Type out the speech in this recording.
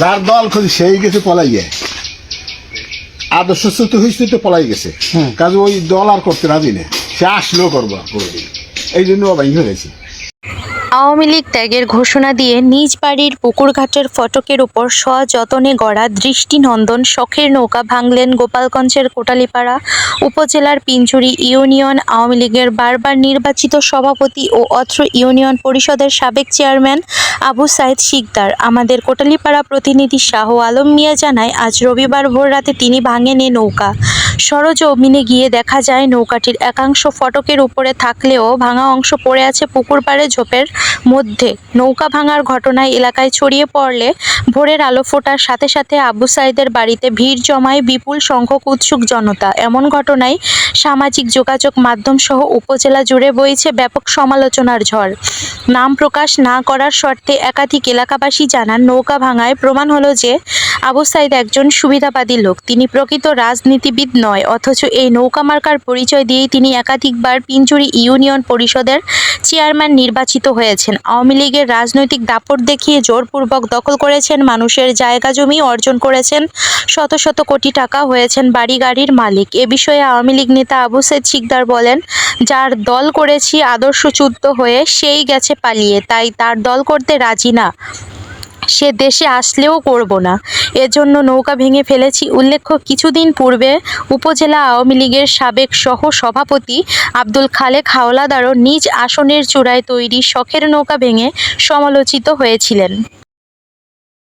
যার দল খুঁজি সেই গেছে পলাইয়ে, আদর্শচ্যুত হয়েছে তো পলাই গেছে, কাজে ওই দল আর করতে রাজি নেই, সে আসলেও করবো কোনোদিন, এই জন্য অবাঞ্জ হয়েছে। আওয়ামী লীগ ত্যাগের ঘোষণা দিয়ে নিজ বাড়ির পুকুরঘাটের ফটকের উপর সযতনে গড়া দৃষ্টিনন্দন শখের নৌকা ভাঙলেন গোপালগঞ্জের কোটালীপাড়া উপজেলার পিঞ্জুরি ইউনিয়ন আওয়ামী লীগের বারবার নির্বাচিত সভাপতি ও অত্র ইউনিয়ন পরিষদের সাবেক চেয়ারম্যান আবু সাইদ শিকদার। আমাদের কোটালীপাড়া প্রতিনিধি শাহ আলম মিয়া জানায়, আজ রবিবার ভোররাতে তিনি ভাঙেন এ নৌকা। সরজমিনে গিয়ে দেখা যায় নৌকাটির একাংশ ফটকের উপরে থাকলেও ভাঙা অংশ পড়ে আছে পুকুর পাড়ে ঝোপের মধ্যে। নৌকা ভাঙার ঘটনায় এলাকায় ছড়িয়ে পড়লে ভোরের আলো ফোটার সাথে সাথে আবু সাইদের বাড়িতে ভিড় জমায় বিপুল সংখ্যক উৎসুক জনতা। এমন ঘটনায় সামাজিক যোগাযোগ মাধ্যম সহ উপজেলা জুড়ে বইছে ব্যাপক সমালোচনার ঝড়। নাম প্রকাশ না করার শর্তে একাধিক এলাকাবাসী জানান, নৌকা ভাঙায় প্রমাণ হলো যে আবু সাইদ একজন সুবিধাবাদী লোক। তিনি প্রকৃত রাজনীতিবিদ নয়, অথচ এই নৌকা মার্কার পরিচয় দিয়েই তিনি একাধিকবার পিঞ্জুরি ইউনিয়ন পরিষদের চেয়ারম্যান নির্বাচিত হয়েছেন। আওয়ামী লীগের রাজনৈতিক দাপট দেখিয়ে জোরপূর্বক দখল করেছেন মানুষের জায়গা জমি, অর্জন করেছেন শত শত কোটি টাকা, হয়েছেন বাড়ি গাড়ির মালিক। এ বিষয়ে আওয়ামী লীগ নেতা আবু সাইদ শিকদার বলেন, যার দল করেছি আদর্শচ্যুত হয়ে সেই গেছে পালিয়ে, তাই তার দল করতে রাজি না, সে দেশে আসলেও করব না, এজন্য নৌকা ভেঙে ফেলেছি। উল্লেখ্য, কিছুদিন পূর্বে উপজেলা আওয়ামী লীগের সাবেক সহ সভাপতি আব্দুল খালেক হাওলাদারও নিজ আসনের চূড়ায় তৈরি শখের নৌকা ভেঙে সমালোচিত হয়েছিলেন।